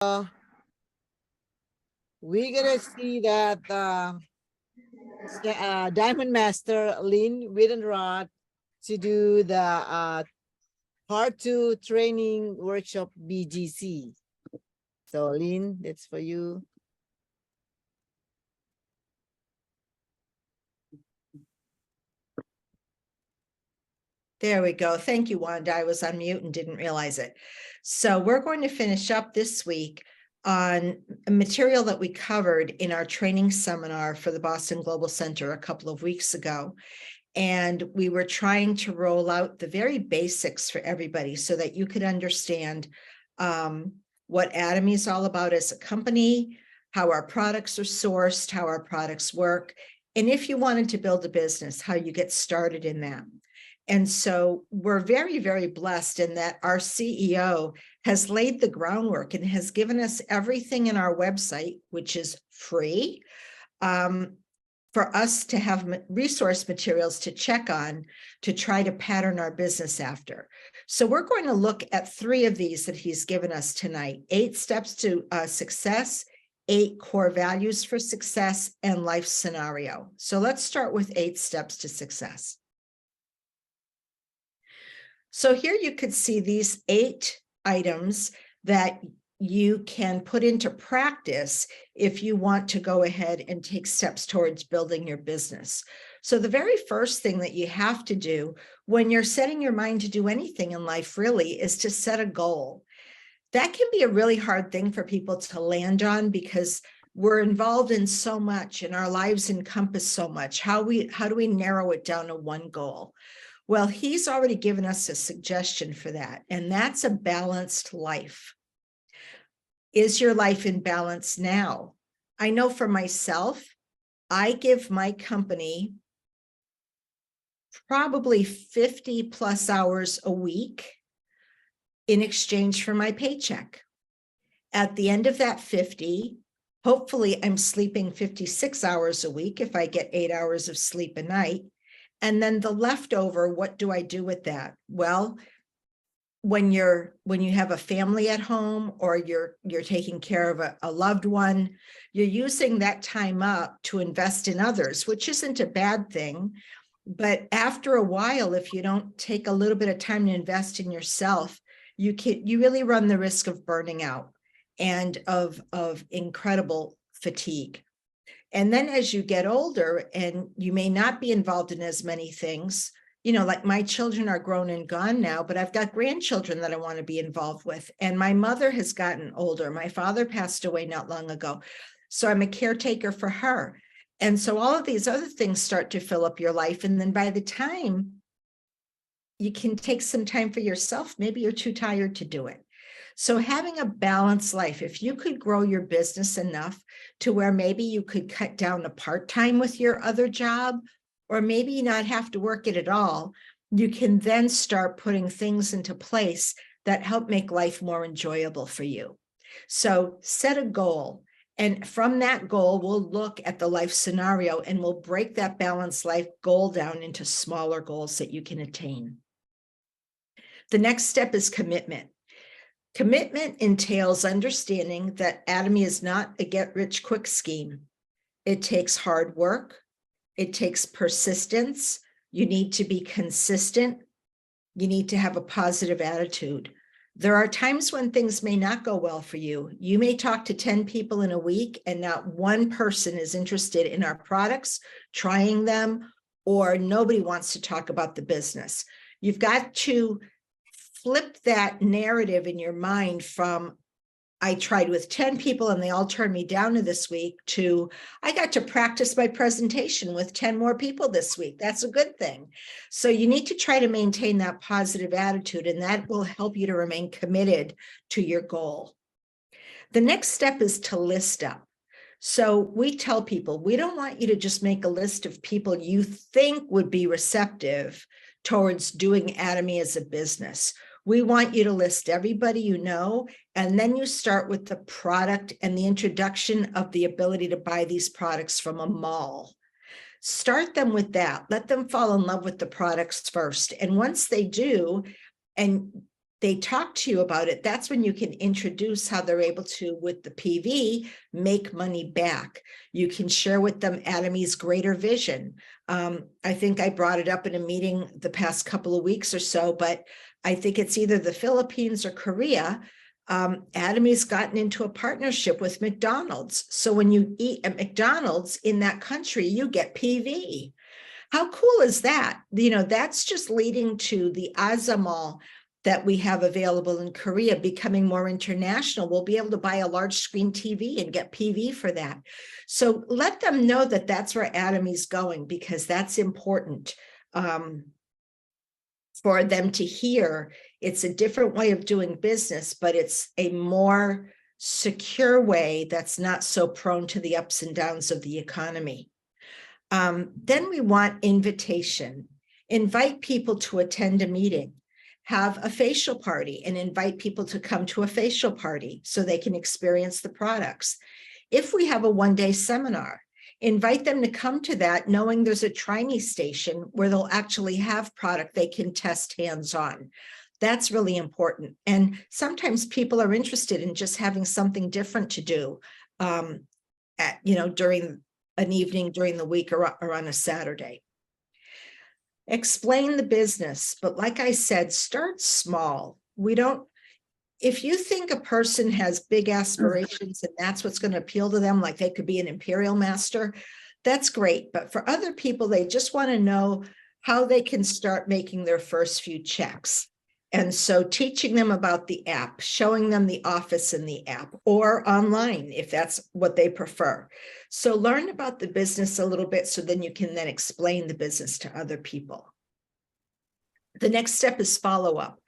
we're gonna see that Diamond Master Lynn Widenrod to do the Part 2 training workshop BGC. So Lynn, that's for you. There we go. Thank you, Wanda. I was on mute and didn't realize it. So we're going to finish up this week on a material that we covered in our training seminar for the Boston Global Center a couple of weeks ago. And we were trying to roll out the very basics for everybody so that you could understand what Atomy is all about as a company, how our products are sourced, how our products work, and if you wanted to build a business, how you get started in that. And so we're very, very blessed in that our CEO has laid the groundwork and has given us everything in our website, which is free, for us to have resource materials to check on to try to pattern our business after. So we're going to look at 3 of these that he's given us tonight: 8 steps to success, 8 core values for success, and life scenario. So let's start with 8 steps to success. So here you could see these 8 items that you can put into practice if you want to go ahead and take steps towards building your business. So the very first thing that you have to do when you're setting your mind to do anything in life really is to set a goal. That can be a really hard thing for people to land on because we're involved in so much and our lives encompass so much. How do we narrow it down to one goal? Well, he's already given us a suggestion for that, and that's a balanced life. Is your life in balance now? I know for myself, I give my company probably 50 plus hours a week in exchange for my paycheck. At the end of that 50, hopefully I'm sleeping 56 hours a week if I get 8 hours of sleep a night. And then the leftover, what do I do with that? Well, when you have a family at home or you're taking care of a loved one, you're using that time up to invest in others, which isn't a bad thing. But after a while, if you don't take a little bit of time to invest in yourself, you really run the risk of burning out and of incredible fatigue. And then as you get older and you may not be involved in as many things, like my children are grown and gone now, but I've got grandchildren that I want to be involved with. And my mother has gotten older. My father passed away not long ago. So I'm a caretaker for her. And so all of these other things start to fill up your life. And then by the time you can take some time for yourself, maybe you're too tired to do it. So having a balanced life, if you could grow your business enough to where maybe you could cut down to part-time with your other job, or maybe not have to work it at all, you can then start putting things into place that help make life more enjoyable for you. So set a goal. And from that goal, we'll look at the life scenario and we'll break that balanced life goal down into smaller goals that you can attain. The next step is commitment. Commitment entails understanding that Atomy is not a get-rich-quick scheme. It takes hard work. It takes persistence. You need to be consistent. You need to have a positive attitude. There are times when things may not go well for you. You may talk to 10 people in a week and not one person is interested in our products, trying them, or nobody wants to talk about the business. You've got to flip that narrative in your mind from I tried with 10 people and they all turned me down this week to I got to practice my presentation with 10 more people this week. That's a good thing. So you need to try to maintain that positive attitude, and that will help you to remain committed to your goal. The next step is to list up. So we tell people, we don't want you to just make a list of people you think would be receptive towards doing Atomy as a business. We want you to list everybody you know, and then you start with the product and the introduction of the ability to buy these products from a mall. Start them with that. Let them fall in love with the products first. And once they do, and they talk to you about it, that's when you can introduce how they're able to, with the PV, make money back. You can share with them Atomi's greater vision. I think I brought it up in a meeting the past couple of weeks or so, but I think it's either the Philippines or Korea. Atomi's gotten into a partnership with McDonald's. So when you eat at McDonald's in that country, you get PV. How cool is that? You know, that's just leading to the Azamal that we have available in Korea becoming more international. We'll be able to buy a large screen TV and get PV for that. So let them know that that's where Atomi's going, because that's important for them to hear. It's a different way of doing business, but it's a more secure way that's not so prone to the ups and downs of the economy. Then we want invitation. Invite people to attend a meeting. Have a facial party and invite people to come to a facial party so they can experience the products. If we have a one-day seminar, invite them to come to that knowing there's a Try Me station where they'll actually have product they can test hands-on. That's really important. And sometimes people are interested in just having something different to do during an evening, during the week, or on a Saturday. Explain the business, but like I said, start small. If you think a person has big aspirations and that's what's going to appeal to them, like they could be an imperial master, that's great. But for other people, they just want to know how they can start making their first few checks. And so teaching them about the app, showing them the office in the app, or online, if that's what they prefer. So learn about the business a little bit so then you can then explain the business to other people. The next step is follow-up.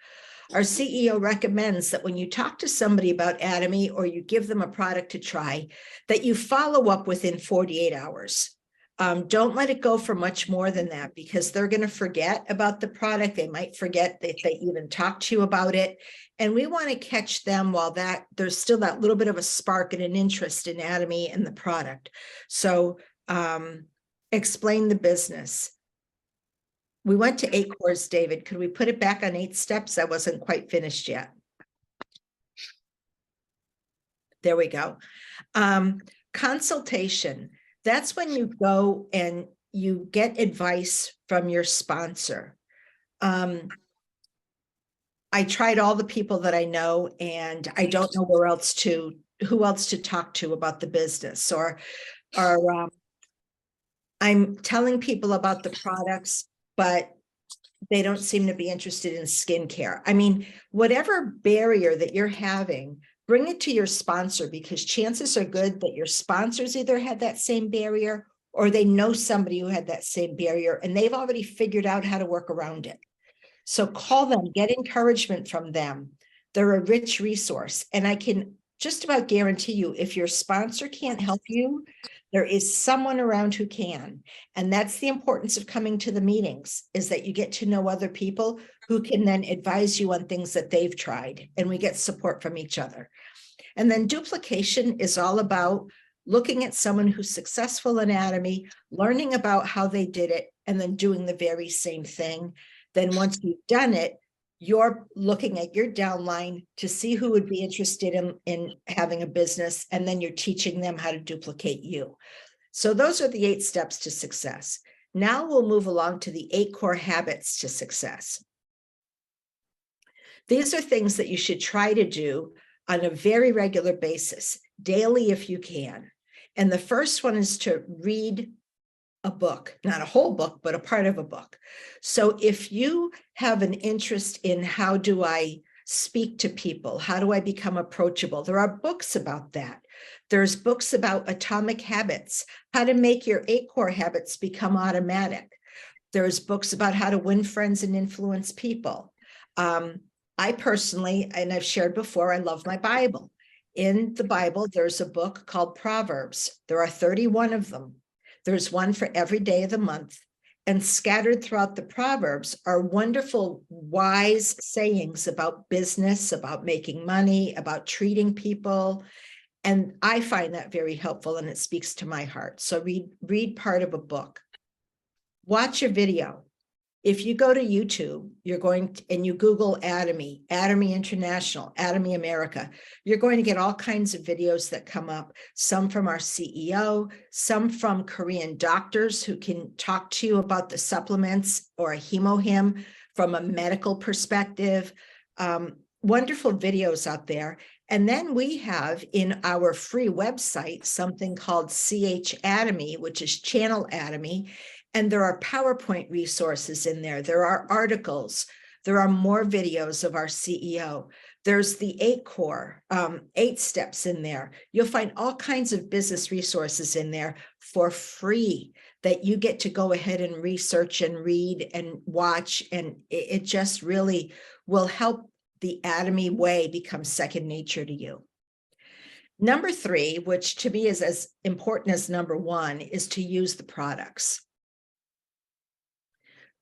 Our CEO recommends that when you talk to somebody about Atomy or you give them a product to try, that you follow up within 48 hours. Don't let it go for much more than that, because they're going to forget about the product. They might forget that they even talked to you about it. And we want to catch them while there's still that little bit of a spark and an interest in Atomy and the product. So explain the business. We went to 8 cores, David. Could we put it back on 8 steps? I wasn't quite finished yet. There we go. Consultation. That's when you go and you get advice from your sponsor. I tried all the people that I know, and I don't know who else to talk to about the business, or I'm telling people about the products, but they don't seem to be interested in skincare. I mean, whatever barrier that you're having, bring it to your sponsor, because chances are good that your sponsors either had that same barrier or they know somebody who had that same barrier and they've already figured out how to work around it. So call them, get encouragement from them. They're a rich resource. And I can just about guarantee you, if your sponsor can't help you, there is someone around who can. And that's the importance of coming to the meetings, is that you get to know other people who can then advise you on things that they've tried, and we get support from each other. And then duplication is all about looking at someone who's successful in Atomy, learning about how they did it, and then doing the very same thing. Then once you've done it, you're looking at your downline to see who would be interested in having a business, and then you're teaching them how to duplicate you. So those are the 8 steps to success. Now we'll move along to the 8 core habits to success. These are things that you should try to do on a very regular basis, daily if you can. And the first one is to read a book, not a whole book, but a part of a book. So if you have an interest in how do I speak to people, how do I become approachable, there are books about that. There's books about atomic habits, how to make your 8 core habits become automatic. There's books about how to win friends and influence people. I personally, and I've shared before, I love my Bible. In the Bible, there's a book called Proverbs. There are 31 of them. There's one for every day of the month. And scattered throughout the Proverbs are wonderful, wise sayings about business, about making money, about treating people. And I find that very helpful, and it speaks to my heart. So read part of a book. Watch a video. If you go to YouTube, you're going to, and you Google Atomy, Atomy International, Atomy America, you're going to get all kinds of videos that come up, some from our CEO, some from Korean doctors who can talk to you about the supplements or a hemohim from a medical perspective. Wonderful videos out there. And then we have in our free website something called CH Atomy, which is Channel Atomy. And there are PowerPoint resources in there. There are articles. There are more videos of our CEO. There's the 8 core, 8 steps in there. You'll find all kinds of business resources in there for free that you get to go ahead and research and read and watch. And it just really will help the Atomy way become second nature to you. Number 3, which to me is as important as number 1, is to use the products.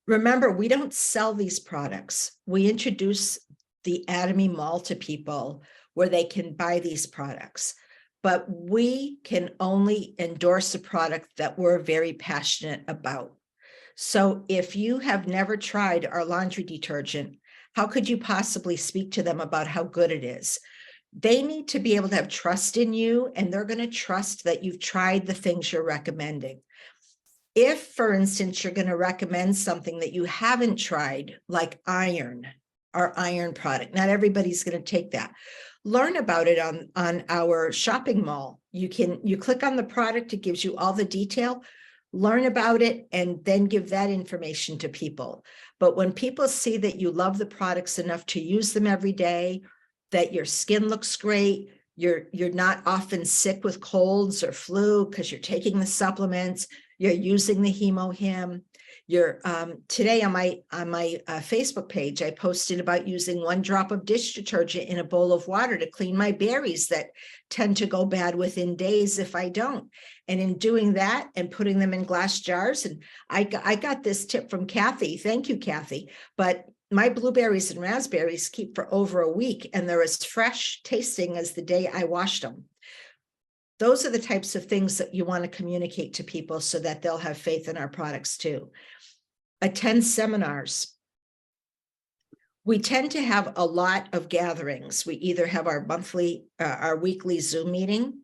Remember, we don't sell these products. We introduce the Atomy Mall to people where they can buy these products, but we can only endorse a product that we're very passionate about. So if you have never tried our laundry detergent, how could you possibly speak to them about how good it is? They need to be able to have trust in you, and they're going to trust that you've tried the things you're recommending. If, for instance, you're going to recommend something that you haven't tried, like iron, our iron product, not everybody's going to take that. Learn about it on our shopping mall. You click on the product, it gives you all the detail, learn about it, and then give that information to people. But when people see that you love the products enough to use them every day, that your skin looks great, you're not often sick with colds or flu because you're taking the supplements, you're using the hemohim. Today on my Facebook page, I posted about using 1 drop of dish detergent in a bowl of water to clean my berries that tend to go bad within days if I don't. And in doing that and putting them in glass jars, and I got this tip from Kathy. Thank you, Kathy. But my blueberries and raspberries keep for over a week, and they're as fresh tasting as the day I washed them. Those are the types of things that you want to communicate to people so that they'll have faith in our products too. Attend seminars. We tend to have a lot of gatherings. We either have our weekly Zoom meeting.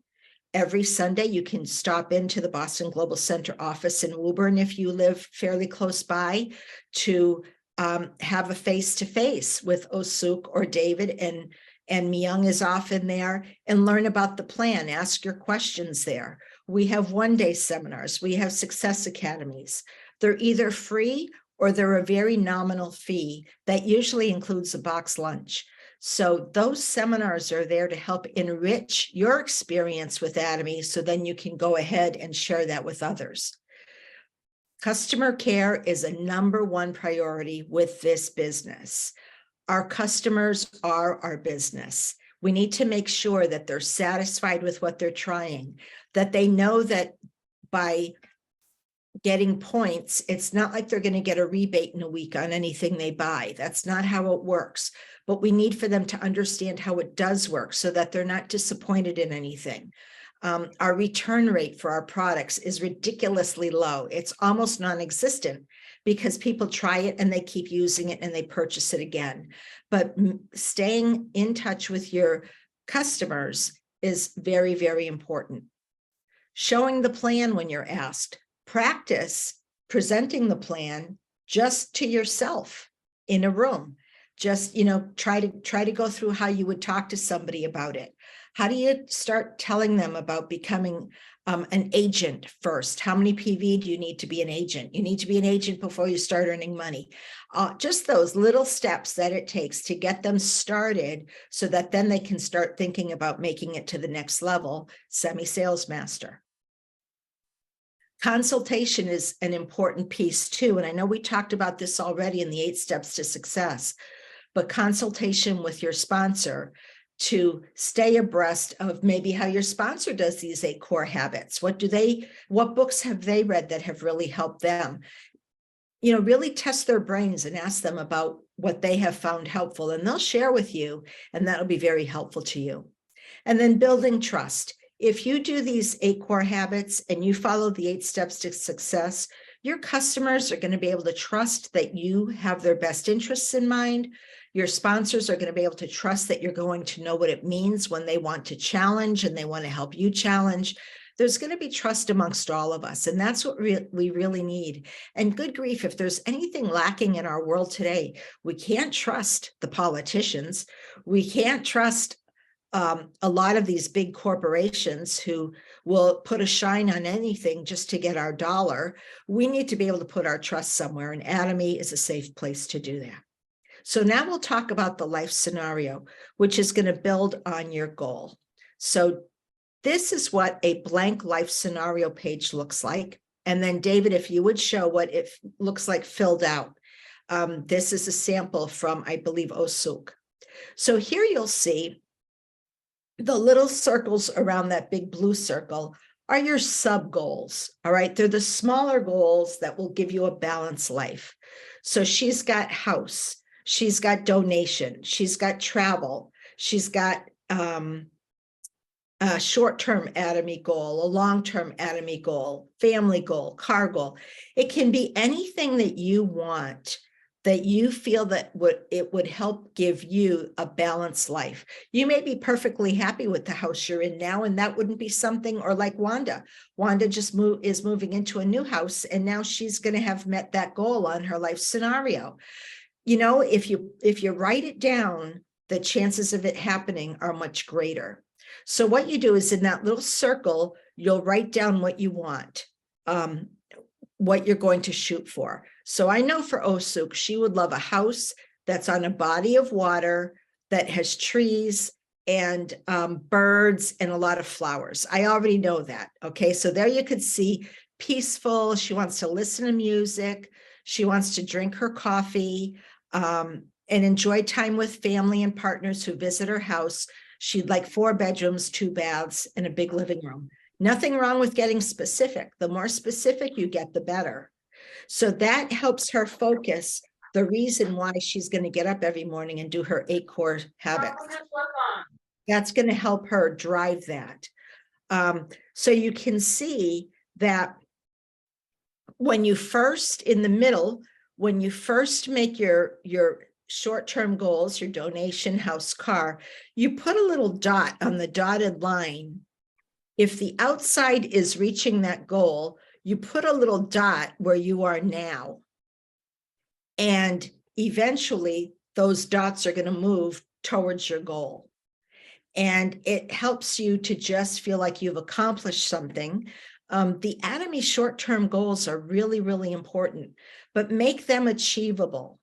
Every Sunday, you can stop into the Boston Global Center office in Woburn if you live fairly close by to have a face-to-face with Osuk or David, and Myung is often there, and learn about the plan, ask your questions there. We have one-day seminars. We have success academies. They're either free or they're a very nominal fee that usually includes a box lunch. So those seminars are there to help enrich your experience with Atomy, so then you can go ahead and share that with others. Customer care is a number 1 priority with this business. Our customers are our business. We need to make sure that they're satisfied with what they're trying, that they know that by getting points, it's not like they're going to get a rebate in a week on anything they buy. That's not how it works. But we need for them to understand how it does work so that they're not disappointed in anything. Our return rate for our products is ridiculously low. It's almost non-existent because people try it and they keep using it and they purchase it again. But staying in touch with your customers is very, very important. Showing the plan when you're asked. Practice presenting the plan just to yourself in a room. Just, try to go through how you would talk to somebody about it. How do you start telling them about becoming an agent first? How many PV do you need to be an agent? You need to be an agent before you start earning money. Just those little steps that it takes to get them started so that then they can start thinking about making it to the next level, semi-sales master. Consultation is an important piece too. And I know we talked about this already in the 8 steps to success, but consultation with your sponsor to stay abreast of maybe how your sponsor does these 8 core habits. What books have they read that have really helped them? Really test their brains and ask them about what they have found helpful, and they'll share with you, and that'll be very helpful to you. And then building trust. If you do these 8 core habits and you follow the 8 steps to success, Your customers are going to be able to trust that you have their best interests in mind. Your sponsors are going to be able to trust that you're going to know what it means when they want to challenge and they want to help you challenge. There's going to be trust amongst all of us, and that's what we really need. And good grief, if there's anything lacking in our world today, we can't trust the politicians. We can't trust a lot of these big corporations who will put a shine on anything just to get our dollar. We need to be able to put our trust somewhere, and Atomy is a safe place to do that. So now we'll talk about the life scenario, which is going to build on your goal. So this is what a blank life scenario page looks like. And then David, if you would show what it looks like filled out. This is a sample from, I believe, Osuk. So here you'll see the little circles around that big blue circle are your sub goals. All right. They're the smaller goals that will give you a balanced life. So she's got house, she's got donation, she's got travel, she's got a short-term Atomy goal, a long-term Atomy goal, family goal, car goal. It can be anything that you want, that you feel that it would help give you a balanced life. You may be perfectly happy with the house you're in now, and that wouldn't be something, or like Wanda. Wanda just is moving into a new house, and now she's going to have met that goal on her life scenario. You know, if you write it down, the chances of it happening are much greater. So what you do is in that little circle, you'll write down what you want, what you're going to shoot for. So I know for Osuk, she would love a house that's on a body of water that has trees and birds and a lot of flowers. I already know that. Okay, so there you could see peaceful. She wants to listen to music. She wants to drink her coffee and enjoy time with family and partners who visit her house. She'd like 4 bedrooms, 2 baths, and a big living room. Nothing wrong with getting specific. The more specific you get, the better. So that helps her focus the reason why she's going to get up every morning and do her 8 core habits. That's going to help her drive that. So you can see that when you first, in the middle, when you first make your short-term goals, your donation, house, car, you put a little dot on the dotted line. If the outside is reaching that goal, you put a little dot where you are now. And eventually those dots are going to move towards your goal. And it helps you to just feel like you've accomplished something. The Atomy short-term goals are really, really important, but make them achievable.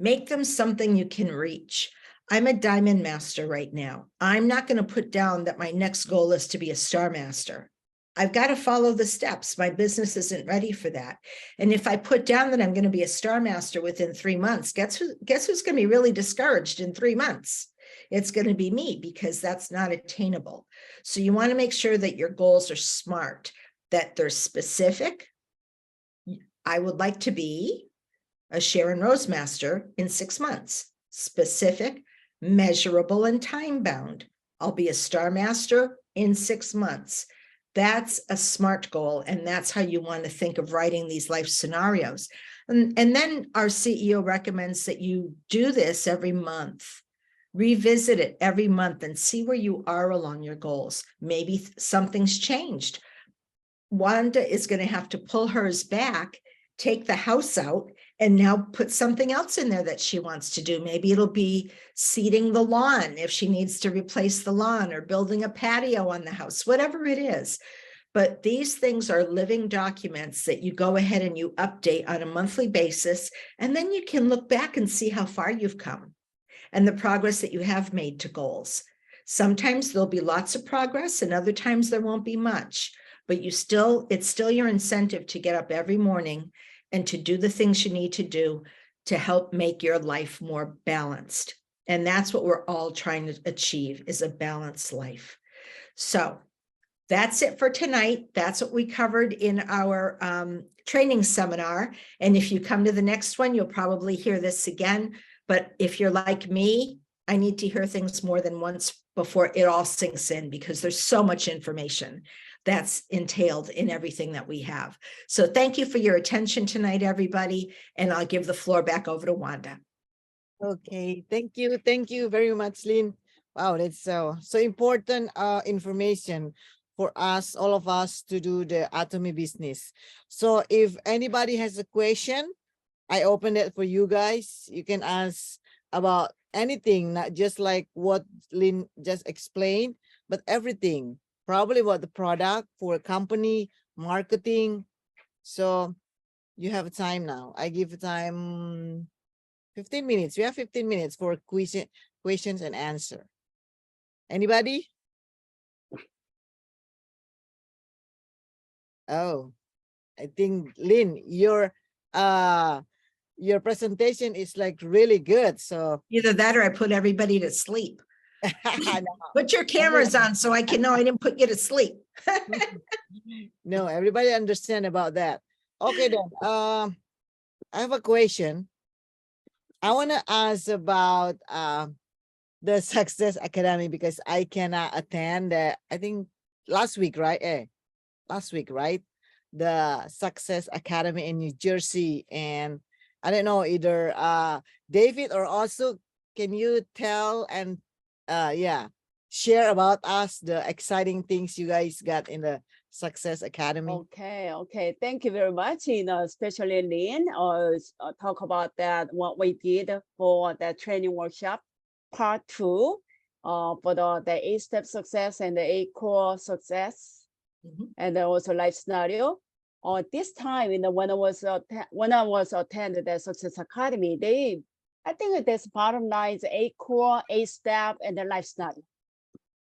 Make them something you can reach. I'm a diamond master right now. I'm not going to put down that my next goal is to be a star master. I've got to follow the steps. My business isn't ready for that. And if I put down that I'm going to be a star master within 3 months, guess who's going to be really discouraged in 3 months? It's going to be me, because that's not attainable. So you want to make sure that your goals are smart, that they're specific. I would like to be a Sharon Rose master in 6 months. Specific, measurable, and time-bound. I'll be a star master in 6 months. That's a SMART goal, and that's how you want to think of writing these life scenarios. And then our CEO recommends that you do this every month. Revisit it every month and see where you are along your goals. Maybe something's changed. Wanda is going to have to pull hers back, take the house out, and now put something else in there that she wants to do. Maybe it'll be seeding the lawn if she needs to replace the lawn, or building a patio on the house, whatever it is. But these things are living documents that you go ahead and you update on a monthly basis, and then you can look back and see how far you've come and the progress that you have made to goals. Sometimes there'll be lots of progress, and other times there won't be much, but it's still your incentive to get up every morning and to do the things you need to do to help make your life more balanced. And that's what we're all trying to achieve, is a balanced life. So that's it for tonight. That's what we covered in our training seminar. And if you come to the next one, you'll probably hear this again. But if you're like me, I need to hear things more than once before it all sinks in, because there's so much information that's entailed in everything that we have. So thank you for your attention tonight, everybody. And I'll give the floor back over to Wanda. Okay, thank you. Thank you very much, Lynn. Wow, that's so important information for us, all of us, to do the Atomy business. So if anybody has a question, I open it for you guys. You can ask about anything, not just like what Lynn just explained, but everything. Probably about the product for company, marketing. So you have time now. I give time 15 minutes. We have 15 minutes for questions and answer. Anybody? Oh, I think Lynn, your presentation is like really good. So Either that or I put everybody to sleep. no, Put your cameras on so I can know I didn't put you to sleep. no, everybody understand about that. Okay then. I have a question. I want to ask about the Success Academy because I cannot attend I think last week, right? Last week, right? The Success Academy in New Jersey. And I don't know, either David or also, can you tell and share about us the exciting things you guys got in the Success Academy? Okay. Thank you very much. Especially Lynn, talk about that, what we did for the training workshop, part 2, for the 8-step success and the 8 core success, and then also life scenario. This time, when I was attended the Success Academy, I think this bottom line is 8 core, 8 step, and the life scenario.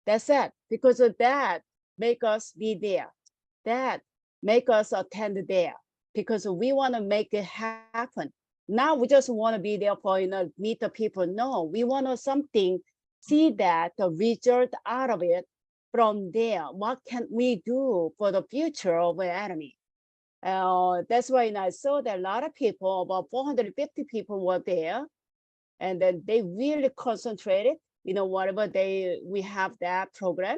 That's it. Because of that, make us be there. That make us attend there. Because we want to make it happen. Now we just want to be there for meet the people. No, we want to see that the result out of it from there. What can we do for the future of the Atomy? That's why I saw that a lot of people, about 450 people were there, and then they really concentrated. Whatever we have that program,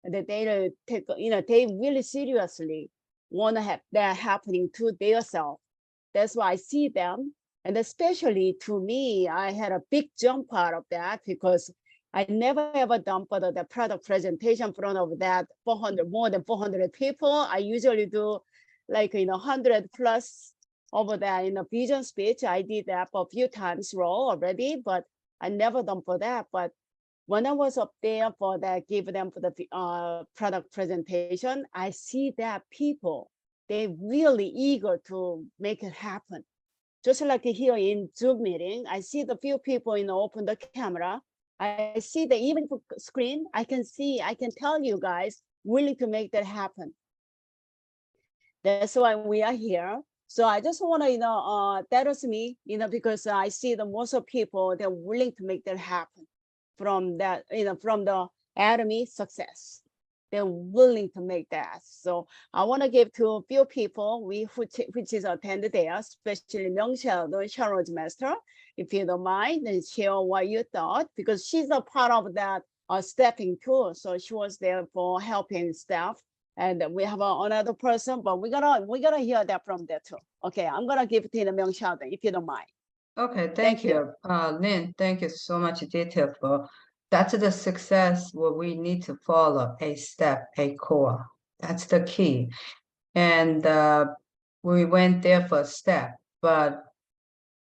and that they take, they really seriously want to have that happening to themselves. That's why I see them, and especially to me, I had a big jump out of that because I never ever done for the product presentation in front of that more than 400 people. I usually do like 100 plus over there in a vision speech. I did that for a few times already, but I never done for that. But when I was up there for that, give them for the product presentation, I see that people, they really eager to make it happen. Just like here in Zoom meeting, I see the few people open the camera. I see the even screen. I can tell you guys willing to make that happen. That's why we are here. So I just want to, that is me, because I see the most of people, they're willing to make that happen from that, from the Atomy success. They're willing to make that. So I want to give to a few people which is attended there, especially Myung-Shel, the challenge master. If you don't mind, then share what you thought, because she's a part of that staffing too. So she was there for helping staff. And we have another person, but we're gonna hear that from there too. Okay, I'm gonna give it to Myung-Shel if you don't mind. Okay, thank you. Lynn, thank you so much detail for that's the success what we need to follow, a step, a core. That's the key. And we went there for a step, but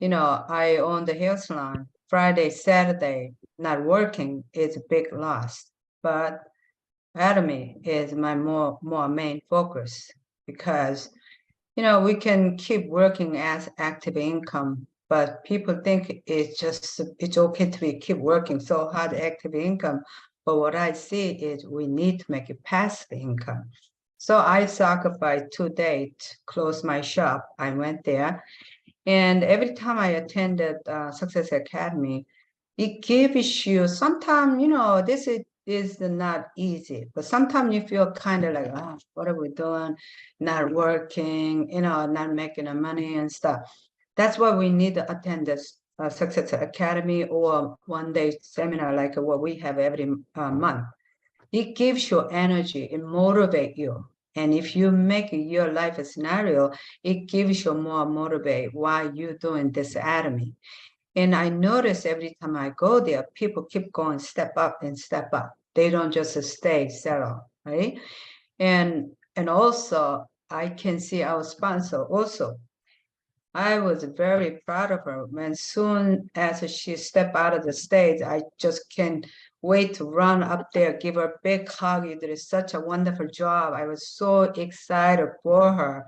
I own the hair salon. Friday, Saturday, not working is a big loss. But Atomy is my more main focus because we can keep working as active income, but people think it's okay to keep working so hard active income. But what I see is we need to make it passive income. So I sacrificed 2 days to close my shop. I went there, and every time I attended Success Academy, it gives you sometimes, this is not easy, but sometimes you feel kind of like, what are we doing? Not working, not making the money and stuff. That's why we need to attend this Success Academy or one-day seminar like what we have every month, it gives you energy, it motivates you. And if you make your life a scenario, it gives you more motivate why you're doing this academy. And I notice every time I go there, people keep going step up and step up. They don't just stay settle, right? And also I can see our sponsor also. I was very proud of her. When soon as she stepped out of the stage, I just can't wait to run up there, give her a big hug. You did such a wonderful job. I was so excited for her.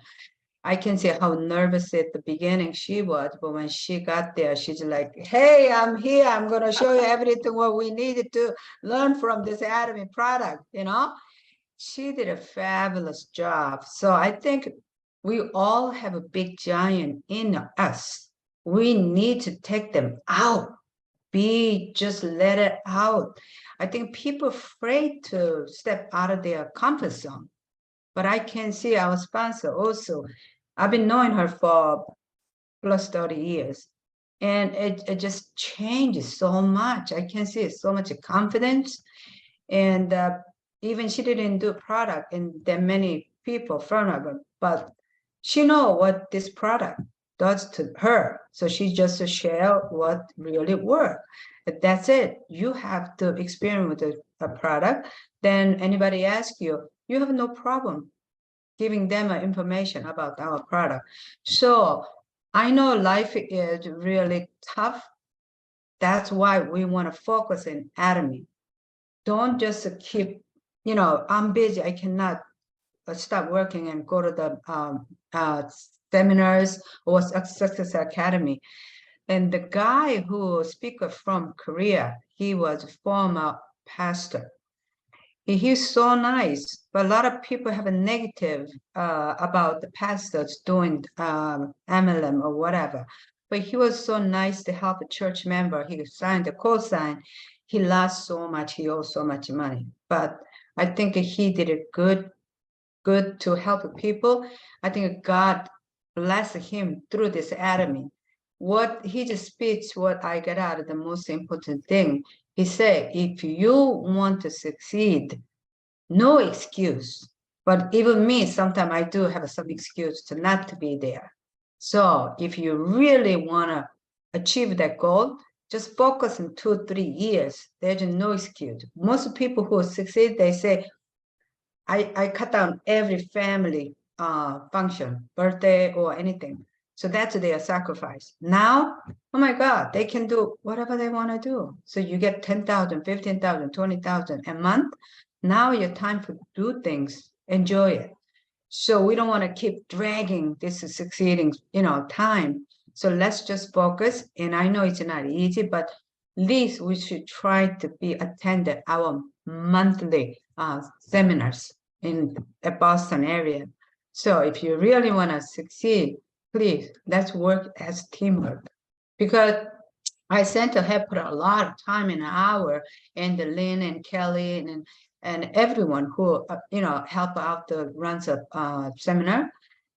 I can see how nervous at the beginning she was, but when she got there, she's like, hey, I'm here. I'm going to show you everything what we needed to learn from this Academy product, you know? She did a fabulous job. So I think we all have a big giant in us. We need to take them out. Just let it out. I think people are afraid to step out of their comfort zone. But I can see our sponsor also. I've been knowing her for plus 30 years. And it just changes so much. I can see so much confidence. And even she didn't do product and there many people from her, but she know what this product does to her. So she just share what really work. That's it. You have to experiment with a product. Then anybody asks you, you have no problem giving them information about our product. So I know life is really tough. That's why we want to focus in Academy. Don't just keep, I'm busy, I cannot stop working and go to the seminars or Success Academy. And the guy who speaker from Korea, he was a former pastor. He's so nice, but a lot of people have a negative about the pastors doing MLM or whatever. But he was so nice to help a church member. He signed a co-sign. He lost so much. He owed so much money. But I think he did it good to help people. I think God blessed him through this academy. What his speech, what I got out of the most important thing, he said, if you want to succeed, no excuse. But even me, sometimes I do have some excuse to not to be there. So if you really want to achieve that goal, just focus in 2-3 years. There's no excuse. Most people who succeed, they say, I cut down every family function, birthday or anything. So that's their sacrifice. Now, oh my God, they can do whatever they want to do. So you get 10,000, 15,000, 20,000 a month. Now your time to do things, enjoy it. So we don't want to keep dragging this succeeding, time. So let's just focus. And I know it's not easy, but at least we should try to be attended our monthly seminars in the Boston area. So if you really want to succeed, please, let's work as teamwork. Because I sent to have put a lot of time and hour, and Lynn and Kelly and everyone who help out the runs of seminar.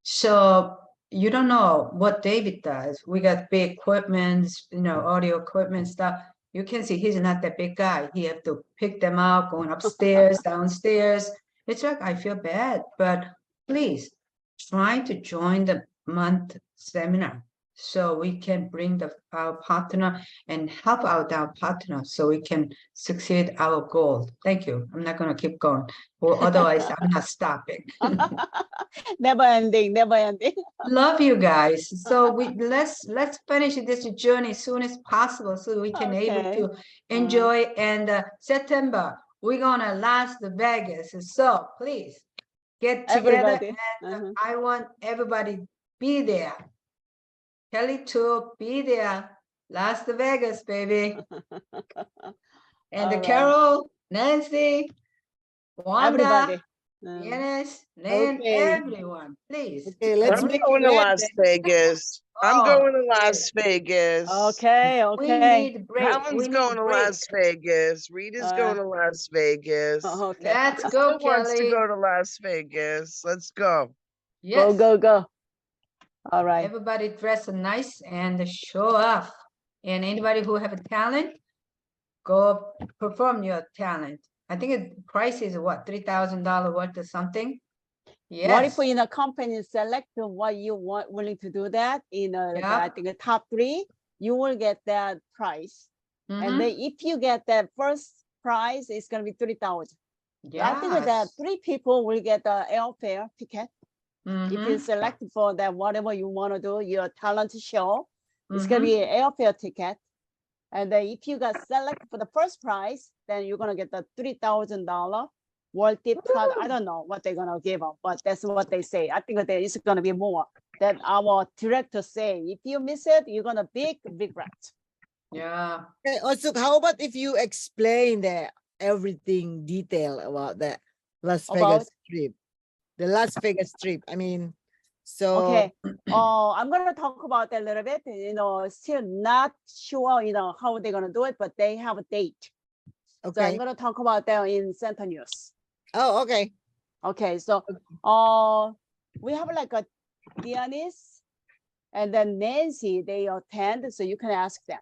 So you don't know what David does. We got big equipment, audio equipment stuff. You can see he's not that big guy. He have to pick them up, going upstairs, downstairs. It's like I feel bad, but please try to join the month seminar so we can bring our partner and help out our partner so we can succeed our goal. Thank you. I'm not going to keep going, or otherwise I'm not stopping. Never ending, never ending. Love you guys. So let's finish this journey as soon as possible so we can able to enjoy. And September we're gonna Las Vegas. So please get together. Everybody. And I want everybody to be there. Kelly too, be there. Las Vegas, baby. And All right. Carol, Nancy, Wanda, Everybody. Yes, Lynn, Okay. everyone, please. Okay, let's I'm make going it to red Las then. Vegas. I'm Oh, going to Las Vegas. Okay, We okay. need break. Helen's We need going to break. Las Vegas. Rita's going to Las Vegas. Okay. Let's go, Who wants to Kelly. go to Las Vegas? Let's go. Yes. Go. All right. Everybody dress nice and show off. And anybody who have a talent, go perform your talent. I think the price is what, $3,000 worth or something? What if Yes. in a company select what you want willing to do that in a, like, I Yeah. think a top 3, you will get that price. And Mhm. then if you get that first prize, it's gonna be 3,000. I think that Yes. 3 people will get the airfare ticket. If you Mhm. select for that whatever you want to do, your talent show, it's Mm-hmm. gonna be an airfare ticket. And then if you got selected for the first prize, then you're gonna get the $3,000 World Tip product. I don't know what they're gonna give them, but that's what they say. I think there is gonna be more that our director say. If you miss it, you're gonna big regret. Yeah. Okay, also, how about if you explain the everything detail about the Las Vegas trip, the Las Vegas trip? I mean, so Okay. I'm gonna talk about that a little bit. Still not sure, how they're gonna do it, but they have a date. So I'm okay. gonna talk about that in Center News. Oh, okay. Okay, so we have like a Dianis and then Nancy, they attend, so you can ask them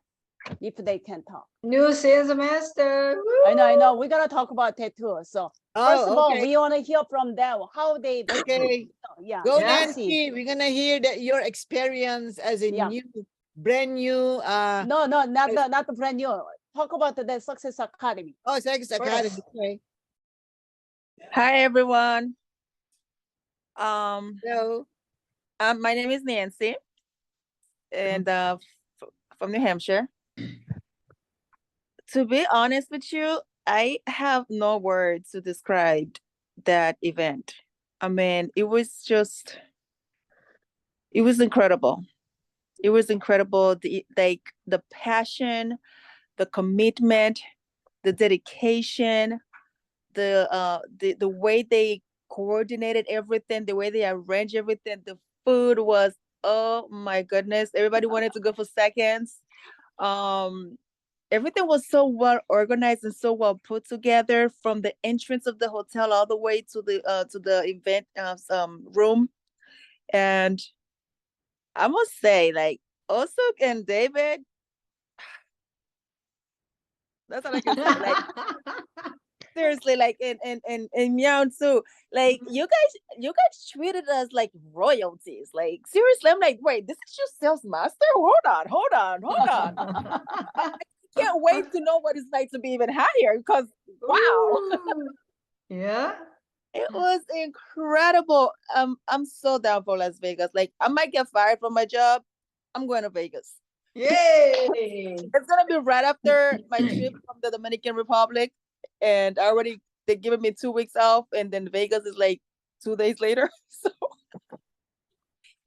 if they can talk. New sales master. I know, we're gonna talk about tattoo. So first of Oh, all, okay. we wanna hear from them, how they, Okay. yeah. Go, Yeah. Nancy. We're gonna hear that your experience as a Yeah. brand new No, not the brand new. Talk about the Success Academy. Sex Academy. Okay. Hi, everyone. So My name is Nancy, and from New Hampshire. To be honest with you, I have no words to describe that event. I mean, it was incredible. It was incredible. The passion, the commitment, the dedication, the way they coordinated everything, the way they arranged everything. The food was, oh my goodness, everybody wanted to go for seconds. Everything was so well organized and so well put together, from the entrance of the hotel all the way to the event room. And I must say, like, Osuk and David, that's all I can say. Like, seriously, like, in Meow too, like, you guys treated us like royalties. Like, seriously, I'm like, wait, this is your sales master? Hold on. I can't wait to know what it's like to be even higher, because wow. Ooh. Yeah. It was incredible. I'm so down for Las Vegas. Like, I might get fired from my job. I'm going to Vegas. Yay. It's gonna be right after my trip from the Dominican Republic, and they're giving me 2 weeks off, and then Vegas is like 2 days later. So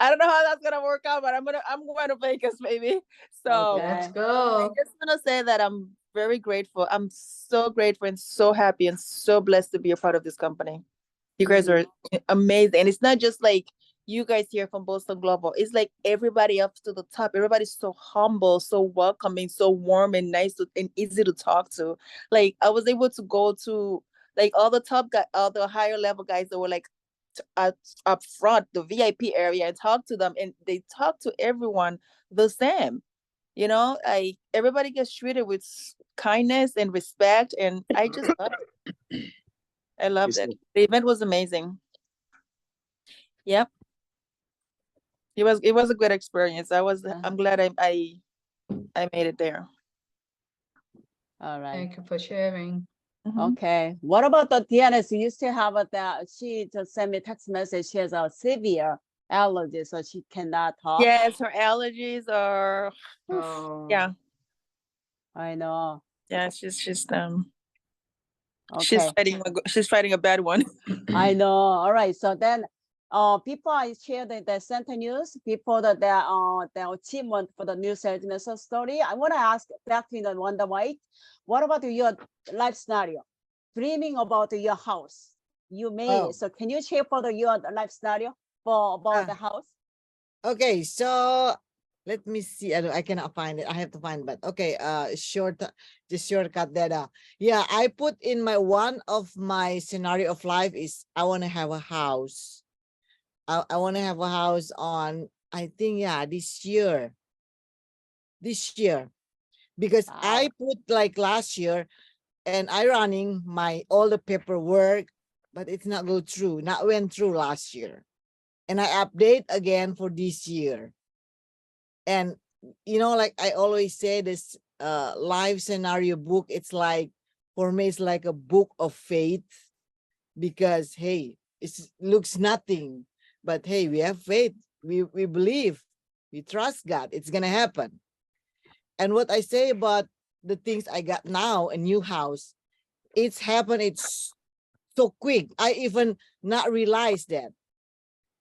I don't know how that's gonna work out, but I'm going to Vegas, maybe. So Let's Okay. I go. just want to say that I'm very grateful. I'm so grateful and so happy and so blessed to be a part of this company. You guys are amazing. And it's not just like you guys here from Boston Global. It's like everybody up to the top. Everybody's so humble, so welcoming, so warm and nice and easy to talk to. Like, I was able to go to like all the top guys, all the higher level guys that were like up front, the VIP area, and talk to them, and they talk to everyone the same. Like, everybody gets treated with kindness and respect, and I just I loved it. The event was amazing. Yep. It was a good experience. I'm glad I made it there. All right. Thank you for sharing. Okay. What about the DNS? You still have that? She just sent me a text message. She has a severe allergy, so she cannot talk. Yes, her allergies are Oh. yeah. I know. Yeah, she's Okay. she's fighting a bad one. I know. All right. So then, people I share the Center News, people that their achievement for the new salesman story. I want to ask back to the Wonder White. What about your life scenario? Dreaming about your house. You made it. So can you share for your life scenario about the house? okay, so let me see. I cannot find it. I have to find, but okay. Just shortcut that. Yeah, I put in one of my scenario of life is I want to have a house. I want to have a house on, I think, yeah, this year. because I Wow. put like last year and I running my all the paperwork, but it's not go through, not went through last year. And I update again for this year. And like I always say, this life scenario book, it's like, for me, it's like a book of faith, because hey, it looks nothing, but hey, we have faith, we believe, we trust God, it's gonna happen. And what I say about the things I got now, a new house, it's happened, it's so quick. I even not realize that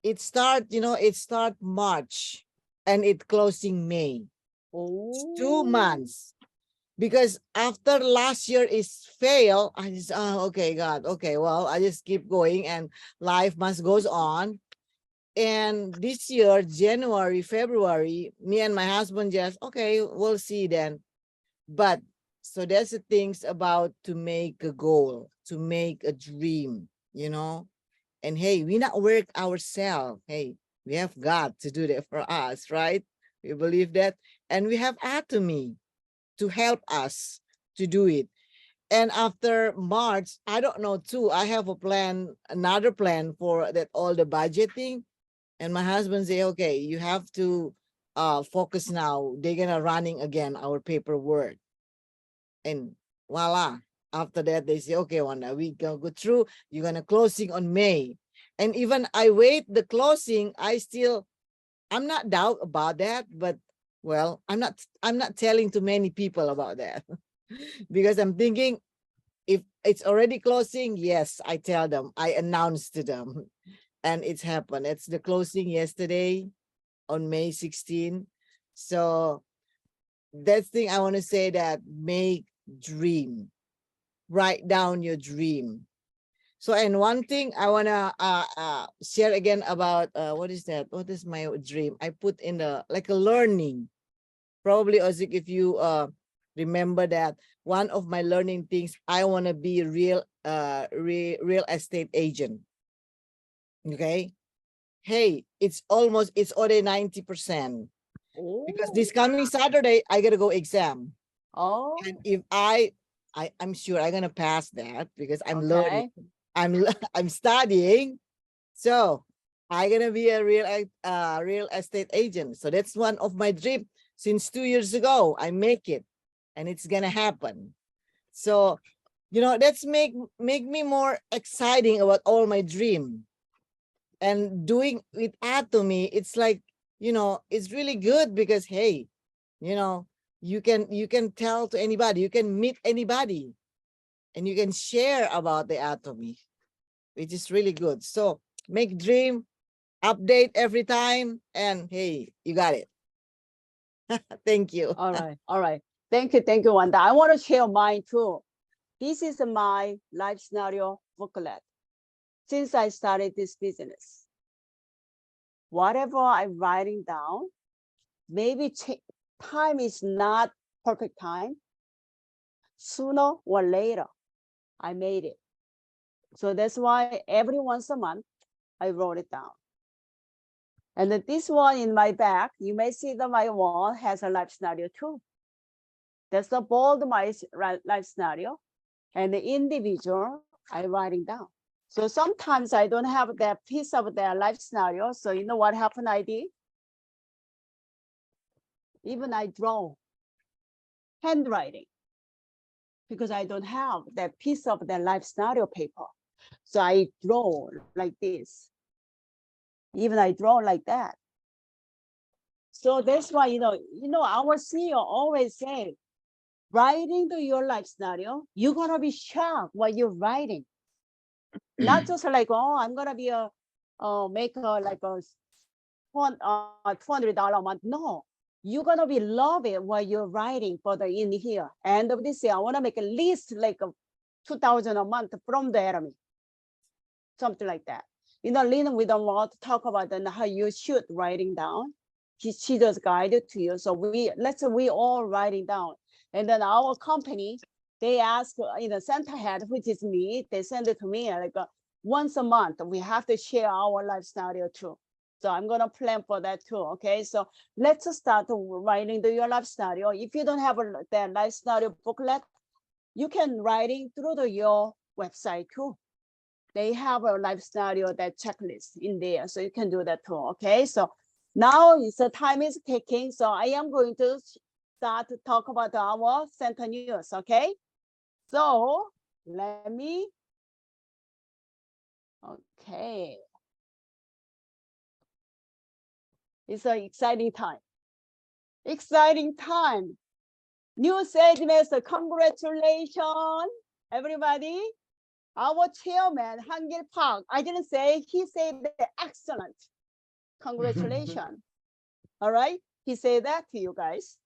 it start March and it closing May. It's 2 months. Because after last year is fail, I just, okay, God, okay, well, I just keep going and life must goes on. And this year, January, February, me and my husband just, okay, we'll see then. But so that's the things about to make a goal, to make a dream, and hey, we not work ourselves. Hey, we have God to do that for us, right? We believe that. And we have Atomy to help us to do it. And after March, I don't know too, I have a plan, another plan for that, all the budgeting. And my husband say, okay, you have to focus now. They're gonna running again our paperwork. And voila. After that, they say, okay, Wanda, we go through, you're gonna closing on May. And even I wait the closing, I'm not doubt about that, but well, I'm not telling too many people about that because I'm thinking, if it's already closing, yes, I tell them, I announce to them, and it's happened. It's the closing yesterday on May 16. So that's the thing I want to say, that make dream, write down your dream. So, and one thing I want to share again about, what is that? What is my dream? I put in like a learning. Probably, Ozik, if you remember that, one of my learning things, I want to be real estate agent. Okay. Hey, it's already 90%. Because this coming Saturday, I gotta go exam. Oh, And if I'm sure I'm gonna pass that, because I'm learning. okay. I'm studying, so I'm gonna be a real estate agent. So that's one of my dream since 2 years ago. I make it, and it's gonna happen. So that's make me more exciting about all my dream. And doing it Atomy, it's like, it's really good, because hey, you can tell to anybody, you can meet anybody, and you can share about the Atomy, which is really good. So make dream, update every time, and hey, you got it. Thank you. All right. All right. Thank you, Wanda. I want to share mine too. This is my life scenario booklet. Since I started this business, whatever I'm writing down, maybe time is not perfect time. Sooner or later, I made it. So that's why every once a month, I wrote it down. And then this one in my back, you may see that my wall has a life scenario too. That's the bold my life scenario. And the individual, I'm writing down. So sometimes I don't have that piece of their life scenario. So you know what happened I did? Even I draw handwriting, because I don't have that piece of their life scenario paper. So I draw like this. Even I draw like that. So that's why, our CEO always say, writing to your life scenario, you're gonna be shocked what you're writing. Not just like, oh, I'm gonna be make like a $200 a month. No, you're gonna be love it what you're writing for the in here. End of this year, I wanna make at least like a 2,000 a month from the enemy. Something like that. Lynn, we don't want to talk about how you should writing down. She does guide it to you. So let's say we all writing down. And then our company, they ask, center head, which is me, they send it to me like once a month. We have to share our life scenario too. So I'm gonna plan for that too, okay? So let's start writing your life scenario. If you don't have that life scenario booklet, you can writing through your website too. They have a life scenario, that checklist in there, so you can do that too, okay? So now the time is ticking, so I am going to start to talk about our center news, okay? So let me, okay. It's an exciting time. Exciting time. New sales master, congratulations, everybody. Our chairman, Hangil Park, I didn't say, he said excellent. Congratulations. All right, he said that to you guys.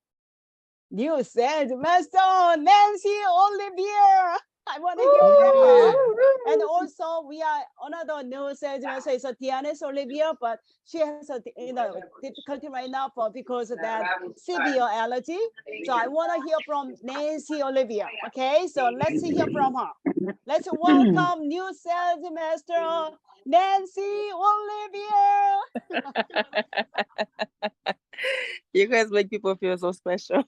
New sales master, Nancy Olivier. I want to hear from her. And also, we are another new sales master is Diana's Olivia, but she has a difficulty right now because of that severe allergy. So I want to hear from Nancy Olivia. Okay, so let's hear from her. Let's welcome new sales master Nancy Olivia. You guys make people feel so special.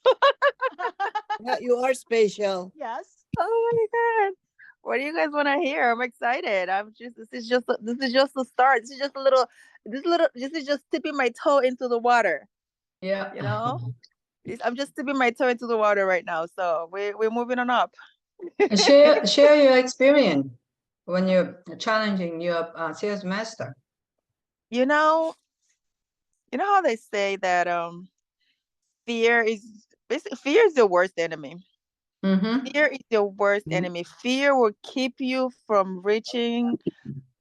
Yeah, you are special. Yes. Oh my God. What do you guys want to hear? I'm excited. This is just the start. This is just tipping my toe into the water. Yeah. You know, I'm just tipping my toe into the water right now. So we're moving on up. Share your experience when you're challenging your sales master. You know how they say that fear is the worst enemy. Fear is your worst enemy. Fear will keep you from reaching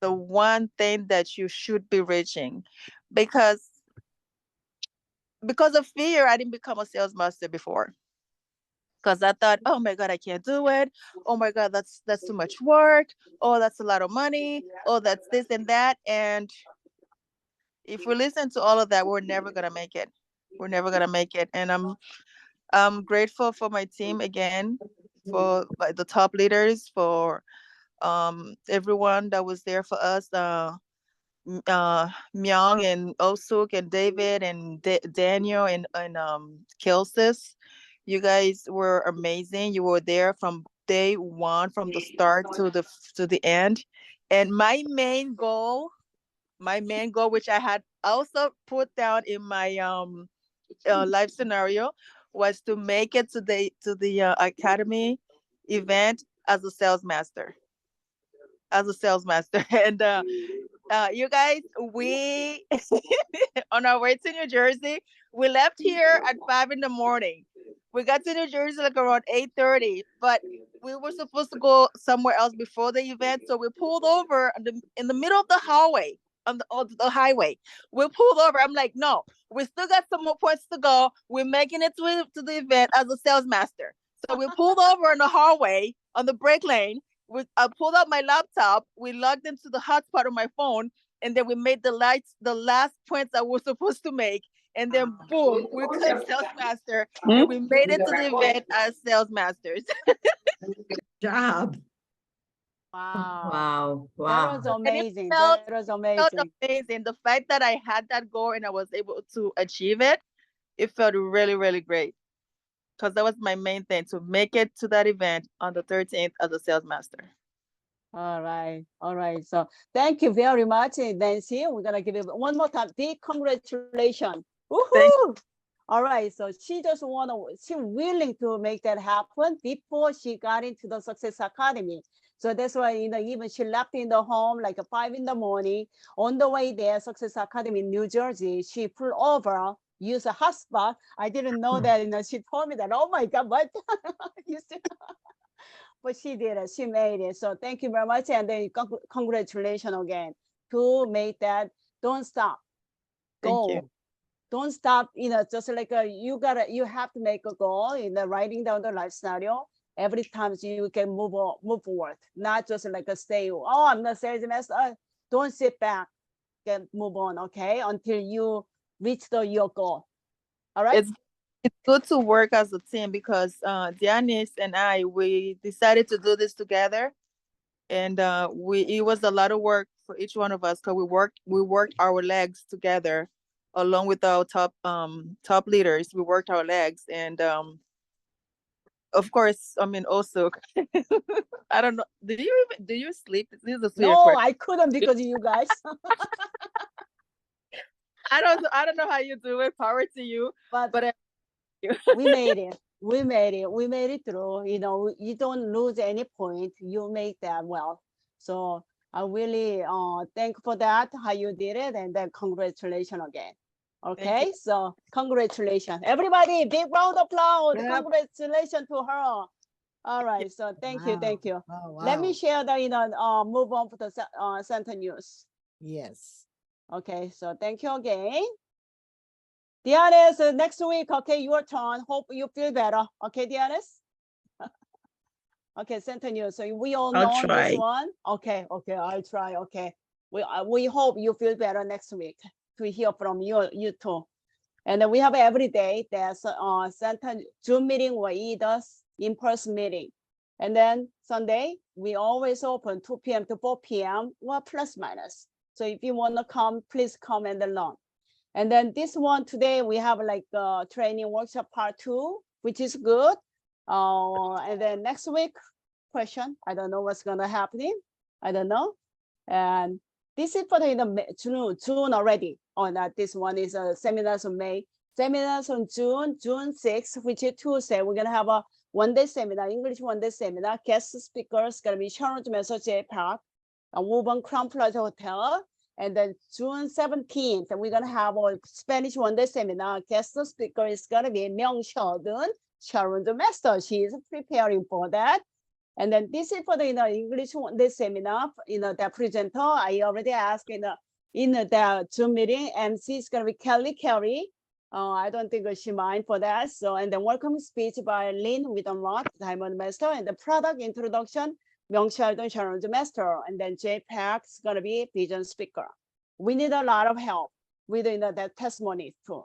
the one thing that you should be reaching. Because of fear, I didn't become a sales master before. Because I thought, oh my God, I can't do it. Oh my God, that's too much work. Oh, that's a lot of money. Oh, that's this and that. And if we listen to all of that, we're never gonna make it. We're never gonna make it. And I'm grateful for my team again, for like the top leaders, for everyone that was there for us. Myung and Osuk and David and Daniel and Kilsis. You guys were amazing. You were there from day one, from the start to the end. And my main goal, which I had also put down in my life scenario, was to make it to the academy event as a sales master. And you guys, we on our way to New Jersey, we left here at 5 a.m. We got to New Jersey like around 8:30, but we were supposed to go somewhere else before the event, so we pulled over in the middle of the hallway on the highway. We pulled over. I'm like, no, we still got some more points to go. We're making it to the event as a sales master. So we pulled over in the hallway on the brake lane. I pulled out my laptop. We logged into the hotspot on my phone, and then we made the last points that we're supposed to make. And then boom, we got sales master, and we made it to the event as sales masters. Job. Wow. Wow. That was Wow. amazing. felt- That was It felt amazing. amazing. The fact that I had that goal and I was able to achieve it, it felt really, really great. Because that was my main thing, to make it to that event on the 13th as a sales master. All right. All right. So thank you very much, Nancy. We're gonna give you one more time. Big congratulations. Woohoo! All right. So she willing to make that happen before she got into the Success Academy. So that's why, even she left in the home like 5 a.m. On the way there, Success Academy in New Jersey, she pulled over, used a hotspot. I didn't know that, she told me that, oh my God, what? But she did it, she made it. So thank you very much. And then congratulations again to make that. Don't stop. Thank Go. you. Don't stop, just like you have to make a goal in the writing down the life scenario. Every time you can move forward, not just like stay, oh, I'm not sales master. Don't sit back, can move on, okay? Until you reach your goal. All right? It's good to work as a team, because Dianis and we decided to do this together, and it was a lot of work for each one of us because we worked our legs together along with our top leaders. We worked our legs, and of course, I mean also I don't know. Do you sleep? This is a serious No, question. I couldn't because of you guys. I don't know how you do it. Power to you. But But we made it. We made it. We made it through. You know, you don't lose any point. You make that well. So I really thank for that, how you did it, and then congratulations again. Okay, so congratulations. Everybody, big round of applause. Yep. Congratulations to her. All right, so thank you, thank you. Oh, Let me wow. share the, move on to the center news. Yes. Okay, so thank you again. Dianis, next week, okay, your turn. Hope you feel better. Okay, Dianis? Okay, center news. So we all I'll know try. this one. Okay, I'll try. Okay, we hope you feel better next week to hear from you too. And then we have every day there's center Zoom meeting or either in-person meeting. And then Sunday, we always open 2 p.m. to 4 p.m. or plus minus. So if you want to come, please come and learn. And then this one today, we have like training workshop part 2, which is good. And then next week, question, I don't know what's gonna happen. I don't know. And this is for the June already. Oh, that this one is a seminars on May. Seminars on June 6th, which is Tuesday. We're gonna have a one-day seminar, English one-day seminar. Guest speakers gonna be Sharon J. Park, Woburn Crown Plaza Hotel. And then June 17th, we're gonna have a Spanish one-day seminar. Guest speaker is gonna be Myung Sheldon, Sharon the Master. She is preparing for that. And then this is for the English one-day seminar. The presenter I already asked in the Zoom meeting. MC is gonna be Kelly Carey. I don't think she mind for that. So and then welcome speech by Lynn Whittenroth, Diamond Master, and the product introduction. Myung Sheldon, Sharon the Master, and then Jay Pack's gonna be vision speaker. We need a lot of help with the testimony too.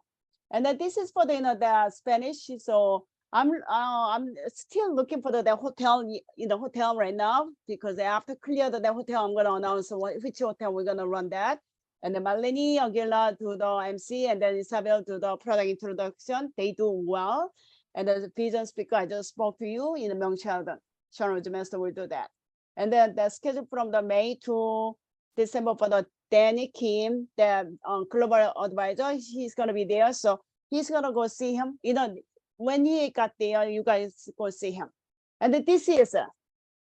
And then this is for the Spanish. So I'm still looking for the hotel hotel right now because after clear the hotel, I'm gonna announce which hotel we're gonna run that. And then Malini Aguila to the MC, and then Isabel to the product introduction. They do well. And the vision speaker I just spoke to you in Myung Sheldon. Sharon Master will do that. And then the schedule from the May to December for the Danny Kim, the global advisor, he's gonna be there. So he's gonna go see him. When he got there, you guys go see him. And this is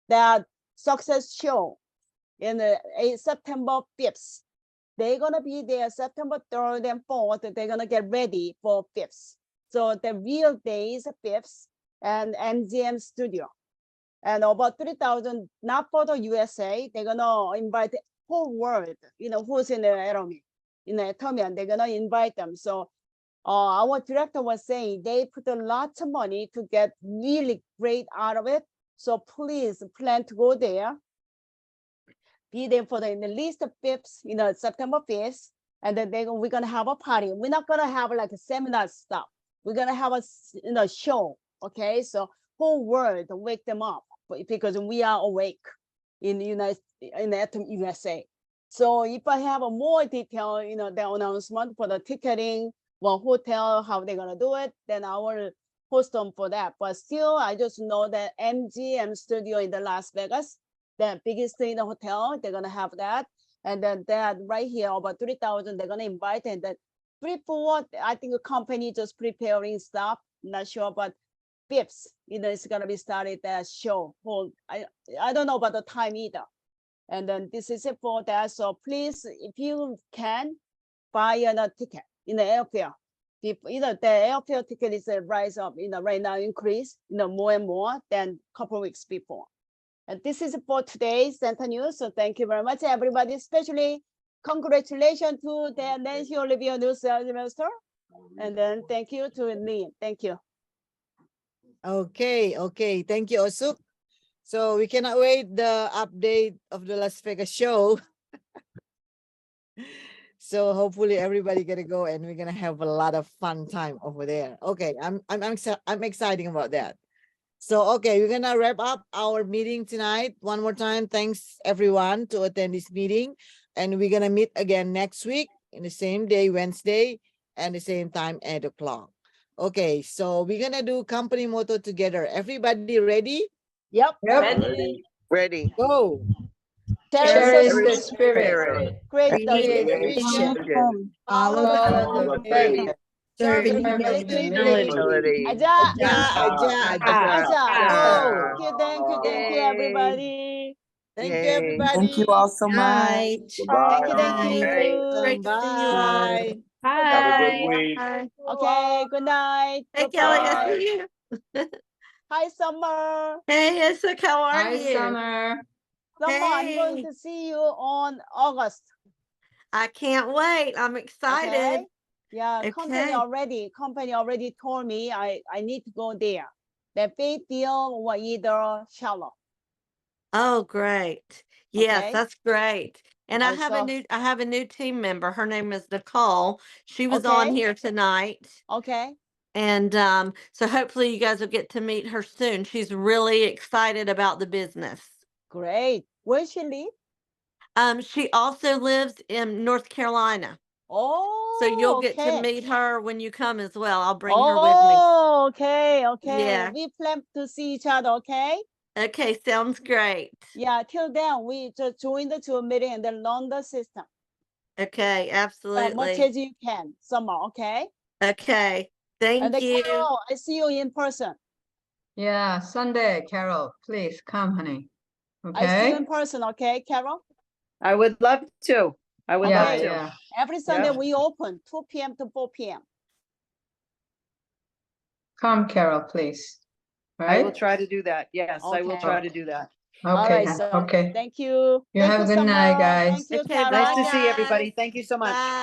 the success show in September 5th. They're gonna be there September 3rd and 4th. They're gonna get ready for 5th. So the real day is 5th and MGM Studio. And about 3,000, not for the USA, they're gonna invite the whole world, who's in the atomy, and they're gonna invite them. So our director was saying they put a lot of money to get really great out of it. So please plan to go there. Be there for the least 5th, September 5th. And then we're gonna have a party. We're not gonna have like a seminar stuff. We're gonna have a show. Okay, so whole world wake them up because we are awake in the USA. So if I have a more detail, the announcement for the ticketing, hotel, how they're gonna do it, then I will post them for that. But still, I just know that MGM Studio in the Las Vegas, the biggest thing in the hotel, they're gonna have that. And then that right here, about 3,000, they're gonna invite, and then 3-4, I think a company just preparing stuff, not sure, but 5th, it's gonna be started that show. I don't know about the time either. And then this is it for that. So please, if you can, buy a ticket in the airfare. The airfare ticket is a rise up, right now increase, more and more than a couple of weeks before. And this is for today's center news. So thank you very much, everybody. Especially congratulations to the Nancy Olivia News Semester. And then thank you to Lynn. Thank you. Okay. Thank you, Osuk. So we cannot wait the update of the Las Vegas show. So hopefully everybody gonna go and we're gonna have a lot of fun time over there. Okay, I'm excited about that. So, okay, we're gonna wrap up our meeting tonight. One more time, thanks everyone to attend this meeting. And we're gonna meet again next week in the same day, Wednesday, and the same time, 8 o'clock. Okay, so we're gonna do company motto together. Everybody ready? Yep. Yep. Ready. Ready. Go. Cherish the the spirit. Create the Create the vision. vision. Follow the Follow the faith. Serve Serve with humility. humility. Humility. Aja. Aja. Aja. Go. Thank you, everybody. Thank you, Yay. everybody. Thank you all so much. Night. Thank you. Great to see you all. Bye. Have a good Bye. week. Okay, good night. Hey, Kelly, I Bye-bye. see you. Hi, Summer. Hey, Isaac, how are Hi, you? Summer. Summer, I'm going Hey. to see you on August. I can't wait. I'm excited. Okay. Yeah, Okay. company already told me I need to go there. The big deal or either Charlotte. Oh, great. Yes, Okay. that's great. And I have Also- a new team member. Her name is Nicole. She was on Okay. here tonight. Okay. And so hopefully you guys will get to meet her soon. She's really excited about the business. Great. Where she live? She also lives in North Carolina. Oh, So you'll get to okay. meet her when you come as well. I'll bring her with me. Oh, okay, okay. Yeah. We plan to see each other, okay? Okay, sounds great. Yeah, till then we just join the Zoom meeting and then learn the system Okay, as much absolutely. as you can. Summer, okay? Okay, And thank then you. Carol, I see you in person. Yeah, Sunday, Carol, please come, honey. I see you Okay? in person, okay, Carol? I would love to. I would Yeah, love to. yeah. Every Sunday Yeah. we open 2 p.m. to 4 p.m. Come, Carol, please. I will Right? try to do that. Yes, I will Okay. try to do that. All Okay, right, so okay. thank you. You Thank have a good night, Summer. guys. Thank you, Okay, Carol. Nice to bye, see guys. everybody. Thank you so much. Bye.